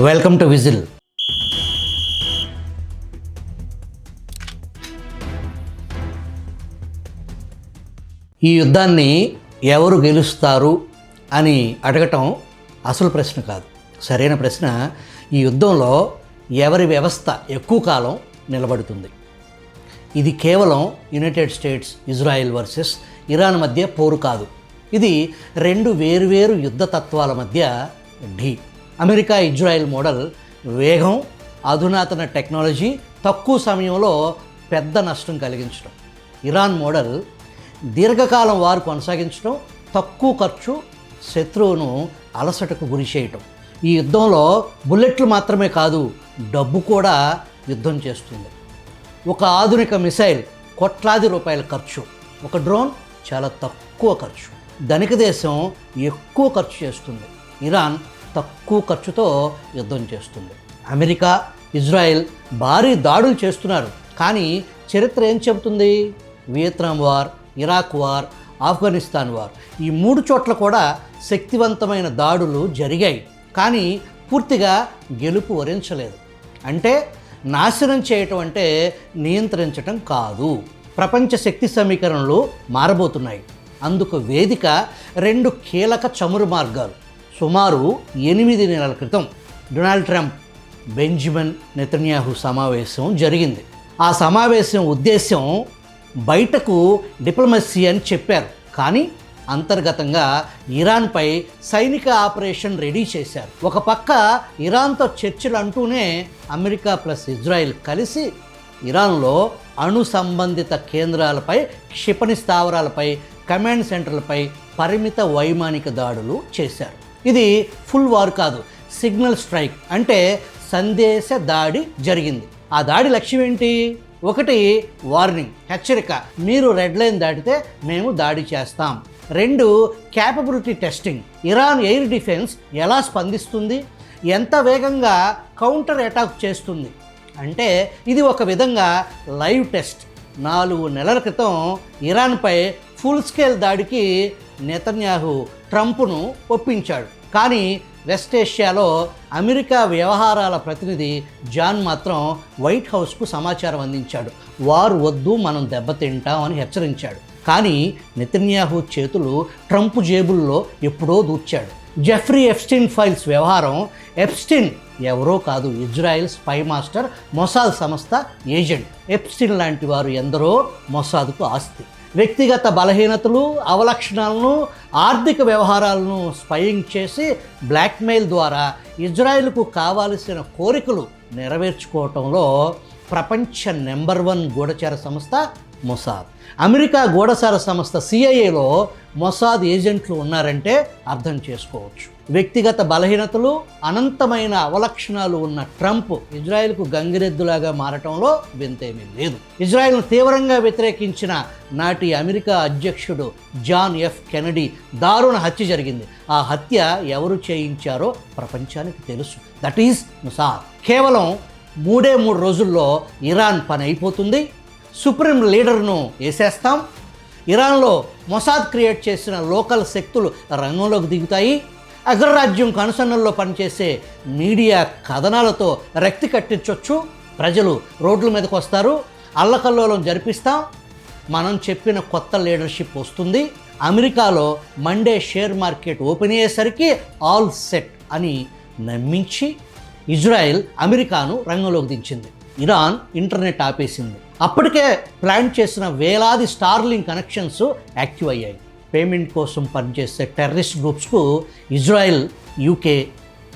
Welcome to whistle. ఈ యుద్ధాన్ని ఎవరు గెలుస్తారు అని అడగటం అసలు ప్రశ్న కాదు. సరైన ప్రశ్న, ఈ యుద్ధంలో ఎవరి వ్యవస్థ ఎక్కువ కాలం నిలబడుతుంది. ఇది కేవలం United states, Israel versus Iran మధ్య పోరు కాదు. ఇది రెండు వేరువేరు యుద్ధ తత్వాల మధ్య ఢీ. అమెరికా ఇజ్రాయెల్ మోడల్ వేగం, అధునాతన టెక్నాలజీ, తక్కువ సమయంలో పెద్ద నష్టం కలిగించడం. ఇరాన్ మోడల్ దీర్ఘకాలం వారు కొనసాగించడం, తక్కువ ఖర్చు, శత్రువును అలసటకు గురి చేయటం. ఈ యుద్ధంలో బుల్లెట్లు మాత్రమే కాదు, డబ్బు కూడా యుద్ధం చేస్తుంది. ఒక ఆధునిక మిసైల్ కోట్లాది రూపాయల ఖర్చు, ఒక డ్రోన్ చాలా తక్కువ ఖర్చు. ధనిక దేశం ఎక్కువ ఖర్చు చేస్తుంది, ఇరాన్ తక్కువ ఖర్చుతో యుద్ధం చేస్తుంది. అమెరికా, ఇజ్రాయెల్ భారీ దాడులు చేస్తున్నారు, కానీ చరిత్ర ఏం చెబుతుంది? Vietnam war, Iraq war, Afghanistan war, ఈ మూడు చోట్ల కూడా శక్తివంతమైన దాడులు జరిగాయి, కానీ పూర్తిగా గెలుపు వరించలేదు. అంటే నాశనం చేయటం అంటే నియంత్రించటం కాదు. ప్రపంచ శక్తి సమీకరణలు మారబోతున్నాయి. అందుకు వేదిక రెండు కీలక చమురు మార్గాలు. సుమారు 8 నెలల క్రితం డొనాల్డ్ ట్రంప్, బెంజమిన్ నెతన్యాహు సమావేశం జరిగింది. ఆ సమావేశం ఉద్దేశం బయటకు డిప్లొమసీ అని చెప్పారు, కానీ అంతర్గతంగా ఇరాన్పై సైనిక ఆపరేషన్ రెడీ చేశారు. ఒక పక్క ఇరాన్తో చర్చలు అంటూనే అమెరికా ప్లస్ ఇజ్రాయెల్ కలిసి ఇరాన్లో అణు సంబంధిత కేంద్రాలపై, క్షిపణి స్థావరాలపై, కమాండ్ సెంటర్లపై పరిమిత వైమానిక దాడులు చేశారు. ఇది ఫుల్ వార్ కాదు, సిగ్నల్ స్ట్రైక్ అంటే సందేశ దాడి జరిగింది. ఆ దాడి లక్ష్యం ఏంటి? ఒకటి, వార్నింగ్, హెచ్చరిక, మీరు రెడ్ లైన్ దాటితే మేము దాడి చేస్తాం. 2, capability testing, Iran air defence ఎలా స్పందిస్తుంది, ఎంత వేగంగా కౌంటర్ అటాక్ చేస్తుంది. అంటే ఇది ఒక విధంగా లైవ్ టెస్ట్. 4 నెలల క్రితం ఇరాన్పై ఫుల్ స్కేల్ దాడికి నెతన్యాహు ట్రంప్ను ఒప్పించాడు, కానీ వెస్ట్ ఏషియాలో అమెరికా వ్యవహారాల ప్రతినిధి జాన్ మాత్రం వైట్ హౌస్కు సమాచారం అందించాడు. వారు వద్దు, మనం దెబ్బతింటాం అని హెచ్చరించాడు. కానీ నెతన్యాహు చేతులు ట్రంప్ జేబుల్లో ఎప్పుడో దూర్చాడు. జెఫ్రీ ఎప్స్టీన్ ఫైల్స్ వ్యవహారం. ఎప్స్టీన్ ఎవరో కాదు, ఇజ్రాయెల్ స్పై మాస్టర్, మొసాద్ సంస్థ ఏజెంట్. ఎప్స్టీన్ లాంటి వారు ఎందరో మొసాద్కు ఆస్తి. వ్యక్తిగత బలహీనతలు, అవలక్షణాలను, ఆర్థిక వ్యవహారాలను స్పైయింగ్ చేసి బ్లాక్మెయిల్ ద్వారా ఇజ్రాయెల్కు కావాల్సిన కోరికలు నెరవేర్చుకోవటంలో ప్రపంచ నెంబర్ 1 గూఢచార సంస్థ మొసాద్. అమెరికా గూఢచార సంస్థ సిఐఏలో మొసాద్ ఏజెంట్లు ఉన్నారంటే అర్థం చేసుకోవచ్చు. వ్యక్తిగత బలహీనతలు, అనంతమైన అవలక్షణాలు ఉన్న ట్రంప్ ఇజ్రాయెల్కు గంగిరెద్దులాగా మారటంలో వింతేమీ లేదు. ఇజ్రాయెల్ను తీవ్రంగా వ్యతిరేకించిన నాటి అమెరికా అధ్యక్షుడు జాన్ ఎఫ్ కెనడీ దారుణ హత్య జరిగింది. ఆ హత్య ఎవరు చేయించారో ప్రపంచానికి తెలుసు. That is Mossad. కేవలం 3 రోజుల్లో ఇరాన్ పని అయిపోతుంది. సుప్రీం లీడర్ను వేసేస్తాం. ఇరాన్లో మొసాద్ క్రియేట్ చేసిన లోకల్ శక్తులు రంగంలోకి దిగుతాయి. అగ్రరాజ్యం కనుసన్నల్లో పనిచేసే మీడియా కథనాలతో రక్తి కట్టించవచ్చు. ప్రజలు రోడ్ల మీదకి వస్తారు. అల్లకల్లోలం జరిపిస్తాం. మనం చెప్పిన కొత్త లీడర్షిప్ వస్తుంది. అమెరికాలో మండే షేర్ మార్కెట్ ఓపెన్ అయ్యేసరికి ఆల్ సెట్ అని నమ్మించి ఇజ్రాయెల్ అమెరికాను రంగంలోకి దించింది. ఇరాన్ ఇంటర్నెట్ ఆపేసింది. అప్పటికే ప్లాన్ చేసిన వేలాది స్టార్లింక్ కనెక్షన్స్ యాక్టివ్ అయ్యాయి. పేమెంట్ కోసం పనిచేసే టెర్రరిస్ట్ గ్రూప్స్కు ఇజ్రాయెల్, యూకే,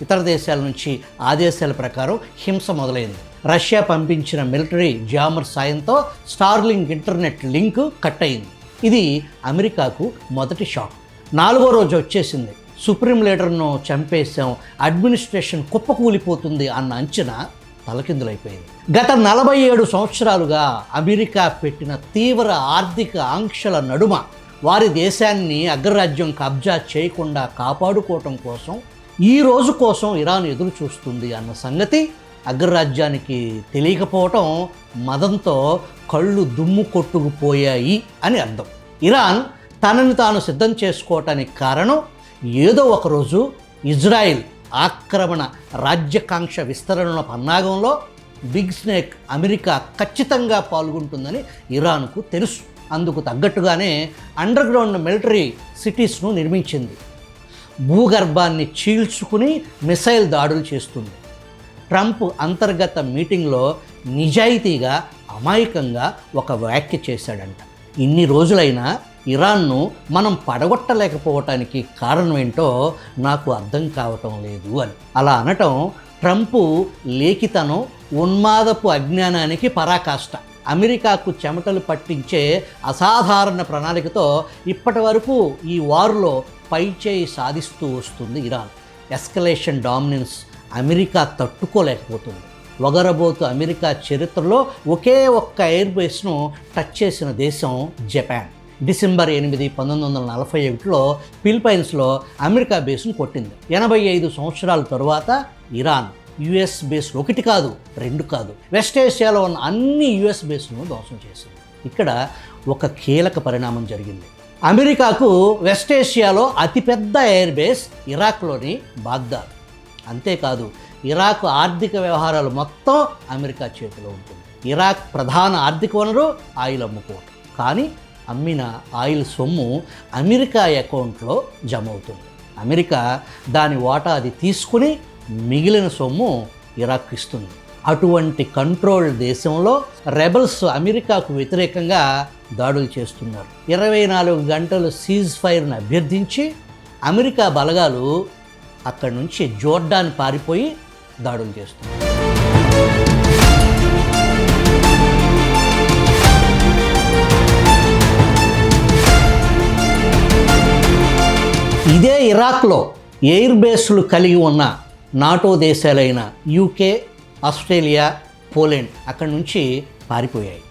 ఇతర దేశాల నుంచి ఆదేశాల ప్రకారం హింస మొదలైంది. రష్యా పంపించిన మిలిటరీ జామర్ సాయంతో స్టార్లింక్ ఇంటర్నెట్ లింక్ కట్ అయింది. ఇది అమెరికాకు మొదటి షాక్. 4వ రోజు వచ్చేసింది. సుప్రీం లీడర్ను చంపేశాం, అడ్మినిస్ట్రేషన్ కుప్పకూలిపోతుంది అన్న అంచనా తలకిందులైపోయింది. గత 47 సంవత్సరాలుగా అమెరికా పెట్టిన తీవ్ర ఆర్థిక ఆంక్షల నడుమ వారి దేశాన్ని అగ్రరాజ్యం కబ్జా చేయకుండా కాపాడుకోవటం కోసం, ఈ రోజు కోసం ఇరాన్ ఎదురు చూస్తుంది అన్న సంగతి అగ్రరాజ్యానికి తెలియకపోవటం మదంతో కళ్ళు దుమ్ము కొట్టుకుపోయాయి అని అర్థం. ఇరాన్ తనని తాను సిద్ధం చేసుకోవటానికి కారణం, ఏదో ఒకరోజు ఇజ్రాయెల్ ఆక్రమణ రాజ్యాకాంక్ష విస్తరణ పన్నాగంలో బిగ్ స్నేక్ అమెరికా ఖచ్చితంగా పాల్గొంటుందని ఇరాన్కు తెలుసు. అందుకు తగ్గట్టుగానే అండర్ గ్రౌండ్ మిలిటరీ సిటీస్ను నిర్మించింది. భూగర్భాన్ని చీల్చుకుని మిసైల్ దాడులు చేస్తుంది. ట్రంప్ అంతర్గత మీటింగ్లో నిజాయితీగా అమాయకంగా ఒక వ్యాఖ్య చేశాడంట. ఇన్ని రోజులైనా ఇరాన్ను మనం పడగొట్టలేకపోవటానికి కారణం ఏంటో నాకు అర్థం కావటం లేదు అని. అలా అనటం ట్రంప్ లేఖితనం, ఉన్మాదపు అజ్ఞానానికి పరాకాష్ట. అమెరికాకు చెమటలు పట్టించే అసాధారణ ప్రణాళికతో ఇప్పటి వరకు ఈ వార్లో పైచేయి సాధిస్తూ వస్తుంది ఇరాన్. ఎస్కలేషన్ డామినెన్స్ అమెరికా తట్టుకోలేకపోతుంది. వగరబోతు అమెరికా చరిత్రలో ఒకే ఒక్క ఎయిర్ బేస్ను టచ్ చేసిన దేశం జపాన్. డిసెంబర్ 8, 1941లో ఫిలిప్పైన్స్లో అమెరికా బేస్ను కొట్టింది. 85 సంవత్సరాల తరువాత ఇరాన్ యుఎస్ బేస్లు 1 కాదు 2 కాదు, వెస్ట్ ఏషియాలో ఉన్న అన్ని యుఎస్ బేస్లను ధ్వంసం చేసింది. ఇక్కడ ఒక కీలక పరిణామం జరిగింది. అమెరికాకు వెస్ట్ ఏషియాలో అతిపెద్ద ఎయిర్ బేస్ ఇరాక్లోని బాగ్దాద్. అంతేకాదు, ఇరాక్ ఆర్థిక వ్యవహారాలు మొత్తం అమెరికా చేతిలో ఉంటుంది. ఇరాక్ ప్రధాన ఆర్థిక వనరు ఆయిల్ అమ్ముకోవటం. కానీ అమ్మిన ఆయిల్ సొమ్ము అమెరికా అకౌంట్లో జమ అవుతుంది. అమెరికా దాని వాటా అది తీసుకుని మిగిలిన సొమ్ము ఇరాక్ ఇస్తుంది. అటువంటి కంట్రోల్ దేశంలో రెబల్స్ అమెరికాకు వ్యతిరేకంగా దాడులు చేస్తున్నారు. 24 గంటలు సీజ్ ఫైర్ను అభ్యర్థించి అమెరికా బలగాలు అక్కడి నుంచి జోర్డాన్ పారిపోయి దాడులు చేస్తున్నారు. ఇదే ఇరాక్లో ఎయిర్ బేస్లు కలిగి ఉన్న నాటో దేశాలైన యూకే, ఆస్ట్రేలియా, పోలాండ్ అక్కడి నుంచి పారిపోయాయి.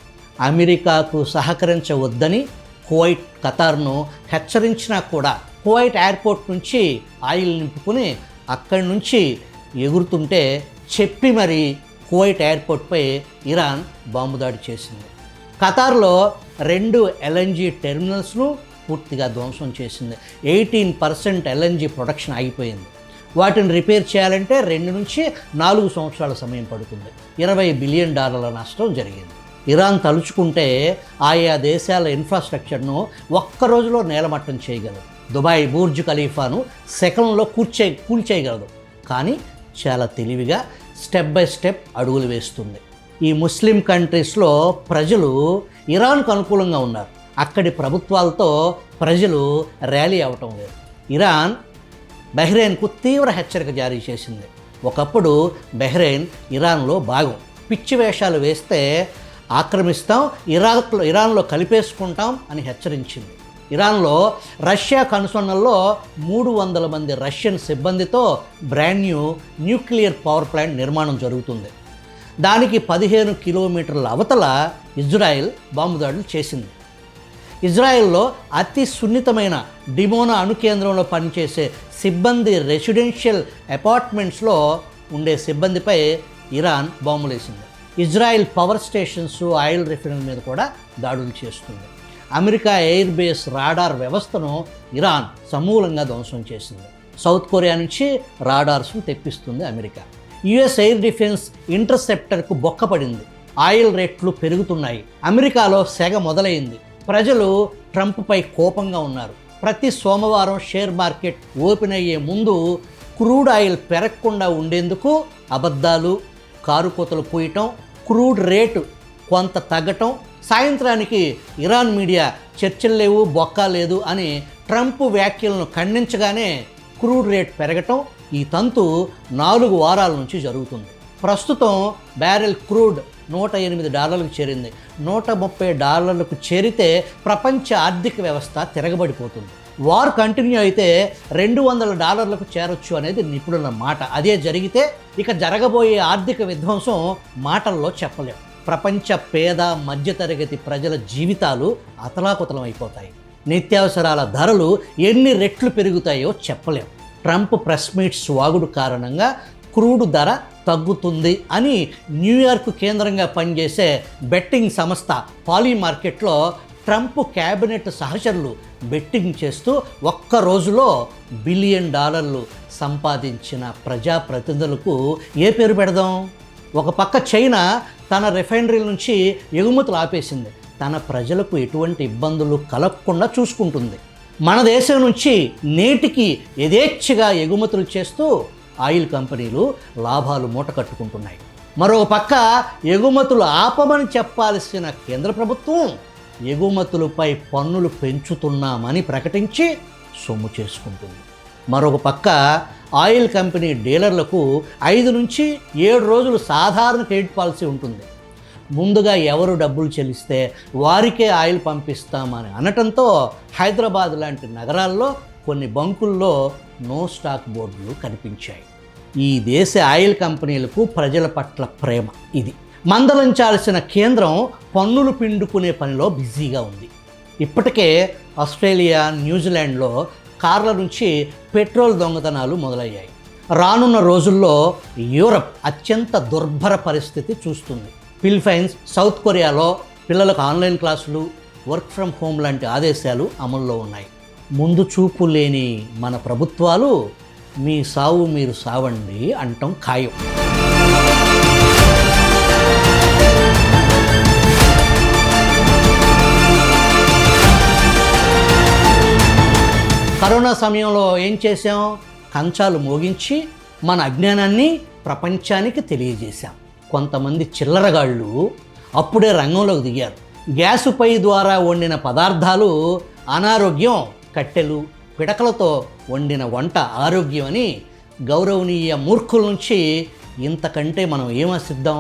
అమెరికాకు సహకరించవద్దని కువైట్, ఖతార్ను హెచ్చరించినా కూడా కువైట్ ఎయిర్పోర్ట్ నుంచి ఆయిల్ నింపుకుని అక్కడి నుంచి ఎగురుతుంటే చెప్పి మరి కువైట్ ఎయిర్పోర్ట్పై ఇరాన్ బాంబు దాడి చేసింది. ఖతార్లో 2 ఎల్ఎన్జీ టెర్మినల్స్ను పూర్తిగా ధ్వంసం చేసింది. 18% ఎల్ఎన్జీ ప్రొడక్షన్ ఆగిపోయింది. వాటిని రిపేర్ చేయాలంటే 2 నుంచి 4 సంవత్సరాల సమయం పడుతుంది. $20 బిలియన్ నష్టం జరిగింది. ఇరాన్ తలుచుకుంటే ఆయా దేశాల ఇన్ఫ్రాస్ట్రక్చర్ను ఒక్క రోజులో నేలమట్టం చేయగలదు. దుబాయ్ బుర్జ్ ఖలీఫాను సెకండ్లో కూల్చేయగలదు. కానీ చాలా తెలివిగా స్టెప్ బై స్టెప్ అడుగులు వేస్తుంది. ఈ ముస్లిం కంట్రీస్లో ప్రజలు ఇరాన్కు అనుకూలంగా ఉన్నారు. అక్కడి ప్రభుత్వాలతో ప్రజలు ర్యాలీ అవటం లేదు. ఇరాన్ బహ్రెయిన్కు తీవ్ర హెచ్చరిక జారీ చేసింది. ఒకప్పుడు బహ్రెయిన్ ఇరాన్లో భాగం. పిచ్చి వేషాలు వేస్తే ఆక్రమిస్తాం, ఇరాన్లో కలిపేసుకుంటాం అని హెచ్చరించింది. ఇరాన్లో రష్యా కనుసన్నల్లో 300 మంది రష్యన్ సిబ్బందితో బ్రాండ్ న్యూక్లియర్ పవర్ ప్లాంట్ నిర్మాణం జరుగుతుంది. దానికి 15 కిలోమీటర్ల అవతల ఇజ్రాయెల్ బాంబు దాడులు చేసింది. ఇజ్రాయెల్లో అతి సున్నితమైన డిమోనా అణు కేంద్రంలో పనిచేసే సిబ్బంది రెసిడెన్షియల్ అపార్ట్మెంట్స్లో ఉండే సిబ్బందిపై ఇరాన్ బాంబులేసింది. Israel power stations, oil refinery మీద కూడా దాడులు చేస్తుంది. అమెరికా ఎయిర్ బేస్ రాడార్ వ్యవస్థను ఇరాన్ సమూలంగా ధ్వంసం చేసింది. సౌత్ కొరియా నుంచి రాడార్స్ను తెప్పిస్తుంది అమెరికా. యుఎస్ ఎయిర్ డిఫెన్స్ ఇంటర్సెప్టర్కు బొక్కపడింది. ఆయిల్ రేట్లు పెరుగుతున్నాయి. అమెరికాలో సెగ మొదలైంది. ప్రజలు ట్రంప్పై కోపంగా ఉన్నారు. ప్రతి సోమవారం షేర్ మార్కెట్ ఓపెన్ అయ్యే ముందు క్రూడ్ ఆయిల్ పెరగకుండా ఉండేందుకు అబద్ధాలు, కారు కోతలు పూయటం, క్రూడ్ రేటు కొంత తగ్గటం, సాయంత్రానికి ఇరాన్ మీడియా చర్చలు లేవు, బొక్క లేదు అని ట్రంప్ వ్యాఖ్యలను ఖండించగానే క్రూడ్ రేట్ పెరగటం, ఈ తంతు 4 వారాల నుంచి జరుగుతుంది. ప్రస్తుతం బ్యారెల్ క్రూడ్ $108కు చేరింది. $130కు చేరితే ప్రపంచ ఆర్థిక వ్యవస్థ తిరగబడిపోతుంది. వార్ కంటిన్యూ అయితే $200కు చేరొచ్చు అనేది నిపుణుల మాట. అదే జరిగితే ఇక జరగబోయే ఆర్థిక విధ్వంసం మాటల్లో చెప్పలేం. ప్రపంచ పేద మధ్యతరగతి ప్రజల జీవితాలు అతలాకుతలం అయిపోతాయి. నిత్యావసరాల ధరలు ఎన్ని రెట్లు పెరుగుతాయో చెప్పలేం. ట్రంప్ ప్రెస్ మీట్స్ వాగుడు కారణంగా క్రూడ్ ధర తగ్గుతుంది అని న్యూయార్క్ కేంద్రంగా పనిచేసే బెట్టింగ్ సంస్థ పాలీ మార్కెట్లో ట్రంప్ క్యాబినెట్ సహచరులు బెట్టింగ్ చేస్తూ ఒక్క రోజులో $1 బిలియన్ సంపాదించిన ప్రజాప్రతినిధులకు ఏ పేరు పెడదాం? ఒక పక్క చైనా తన రిఫైనరీల నుంచి ఎగుమతులు ఆపేసింది, తన ప్రజలకు ఎటువంటి ఇబ్బందులు కలగకుండా చూసుకుంటుంది. మన దేశం నుంచి నేటికి యథేచ్ఛగా ఎగుమతులు చేస్తూ ఆయిల్ కంపెనీలు లాభాలు మూట కట్టుకుంటున్నాయి. మరొక పక్క ఎగుమతులు ఆపమని చెప్పాల్సిన కేంద్ర ప్రభుత్వం ఎగుమతులపై పన్నులు పెంచుతున్నామని ప్రకటించి సొమ్ము చేసుకుంటుంది. మరొక పక్క ఆయిల్ కంపెనీ డీలర్లకు 5 నుంచి 7 రోజులు సాధారణ క్రెడిట్ పాలసీ ఉంటుంది. ముందుగా ఎవరు డబ్బులు చెల్లిస్తే వారికే ఆయిల్ పంపిస్తామని అనటంతో హైదరాబాద్ లాంటి నగరాల్లో కొన్ని బంకుల్లో నో స్టాక్ బోర్డులు కనిపించాయి. ఈ దేశ ఆయిల్ కంపెనీలకు ప్రజల పట్ల ప్రేమ ఇది. మందలించాల్సిన కేంద్రం పన్నులు పిండుకునే పనిలో బిజీగా ఉంది. ఇప్పటికే ఆస్ట్రేలియా, న్యూజిలాండ్లో కార్ల నుంచి పెట్రోల్ దొంగతనాలు మొదలయ్యాయి. రానున్న రోజుల్లో యూరప్ అత్యంత దుర్భర పరిస్థితి చూస్తుంది. ఫిలిప్పైన్స్, సౌత్ కొరియాలో పిల్లలకు ఆన్లైన్ క్లాసులు, వర్క్ ఫ్రమ్ హోమ్ లాంటి ఆదేశాలు అమల్లో ఉన్నాయి. ముందు చూపు లేని మన ప్రభుత్వాలు మీ సావు మీరు సావండి అంటాం ఖాయం. కరోనా సమయంలో ఏం చేశాం? కంచాలు మోగించి మన అజ్ఞానాన్ని ప్రపంచానికి తెలియజేశాం. కొంతమంది చిల్లరగాళ్ళు అప్పుడే రంగంలోకి దిగారు. గ్యాసు పై ద్వారా వండిన పదార్థాలు అనారోగ్యం, కట్టెలు పిడకలతో వండిన వంట ఆరోగ్యం అని గౌరవనీయ మూర్ఖుల నుంచి ఇంతకంటే మనం ఏమాసిద్దాం?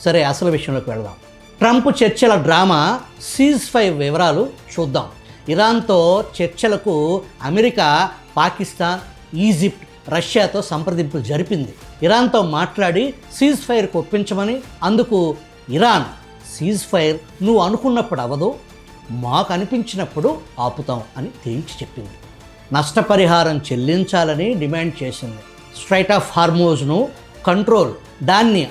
సరే, అసలు విషయంలోకి వెళదాం. ట్రంప్ చర్చల డ్రామా సీజ్-ఫైర్ వివరాలు చూద్దాం. ఇరాన్తో చర్చలకు అమెరికా, పాకిస్తాన్, ఈజిప్ట్, రష్యాతో సంప్రదింపులు జరిపింది. ఇరాన్తో మాట్లాడి సీజ్-ఫైర్కు ఒప్పించమని. అందుకు ఇరాన్, సీజ్-ఫైర్ నువ్వు అనుకున్నప్పుడు అవ్వదు, మాకు అనిపించినప్పుడు ఆపుతాం అని తేల్చి చెప్పింది. నష్టపరిహారం చెల్లించాలని డిమాండ్ చేసింది. స్ట్రైట్ ఆఫ్ హార్మోజ్ను కంట్రోల్, దాన్ని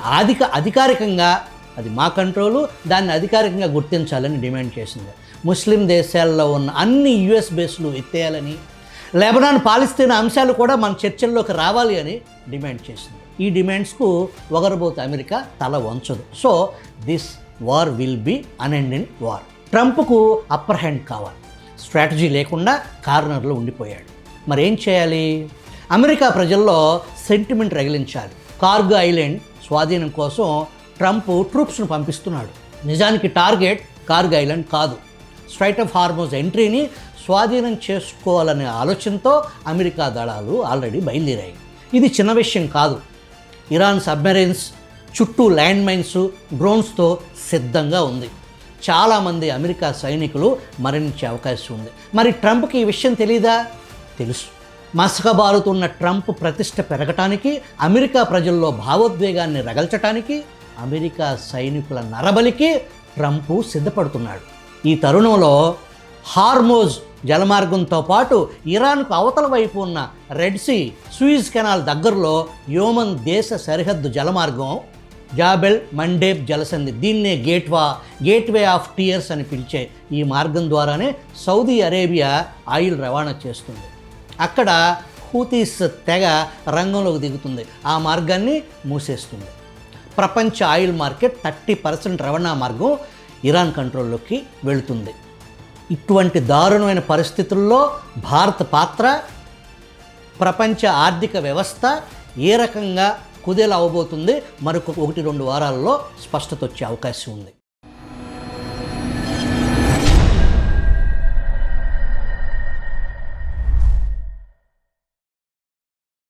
అధికారికంగా, అది మా కంట్రోలు, దాన్ని అధికారికంగా గుర్తించాలని డిమాండ్ చేసింది. ముస్లిం దేశాల్లో ఉన్న అన్ని యుఎస్ బేస్లు ఎత్తేయాలని, లెబనాన్, పాలస్తీనా అంశాలు కూడా మన చర్చల్లోకి రావాలి అని డిమాండ్ చేసింది. ఈ డిమాండ్స్కు ఒగరబోతు అమెరికా తల వంచదు. So this war will be unending war. ట్రంప్కు అప్పర్ హ్యాండ్ కావాలి. స్ట్రాటజీ లేకుండా కార్నర్లో ఉండిపోయాడు. మరేం చేయాలి? అమెరికా ప్రజల్లో సెంటిమెంట్ రగిలించాలి. కార్గో ఐలాండ్ స్వాధీనం కోసం ట్రంప్ ట్రూప్స్ను పంపిస్తున్నాడు. నిజానికి టార్గెట్ కార్గో ఐలాండ్ కాదు, స్ట్రైట్ ఆఫ్ హార్మోజ్ ఎంట్రీని స్వాధీనం చేసుకోవాలనే ఆలోచనతో అమెరికా దళాలు ఆల్రెడీ బయలుదేరాయి. ఇది చిన్న విషయం కాదు. ఇరాన్ సబ్మెరైన్స్ చుట్టూ ల్యాండ్ మైన్స్, డ్రోన్స్తో సిద్ధంగా ఉంది. చాలామంది అమెరికా సైనికులు మరణించే అవకాశం ఉంది. మరి ట్రంప్కి ఈ విషయం తెలీదా? తెలుసు. మసకబారుతున్న ట్రంప్ ప్రతిష్ట పెరగటానికి, అమెరికా ప్రజల్లో భావోద్వేగాన్ని రగల్చటానికి, అమెరికా సైనికుల నరబలికి ట్రంప్ సిద్ధపడుతున్నాడు. ఈ తరుణంలో హార్మోజ్ జలమార్గంతో పాటు ఇరాన్కు అవతల వైపు ఉన్న రెడ్ సీ, సూయిజ్ కెనాల్ దగ్గరలో యోమన్ దేశ సరిహద్దు జలమార్గం, జాబెల్ మండేబ్ జలసంధి, దీన్నే గేట్వే ఆఫ్ టీయర్స్ అని పిలిచే ఈ మార్గం ద్వారానే సౌదీ అరేబియా ఆయిల్ రవాణా చేస్తుంది. అక్కడ హూతీస్ తెగ రంగంలోకి దిగుతుంది, ఆ మార్గాన్ని మూసేస్తుంది. ప్రపంచ ఆయిల్ మార్కెట్ 30% రవాణా మార్గం ఇరాన్ కంట్రోల్లోకి వెళుతుంది. ఇటువంటి దారుణమైన పరిస్థితుల్లో భారత పాత్ర, ప్రపంచ ఆర్థిక వ్యవస్థ ఏ రకంగా కుదేలు అవ్వబోతుంది మరొక 1-2 వారాల్లో స్పష్టత వచ్చే అవకాశం ఉంది.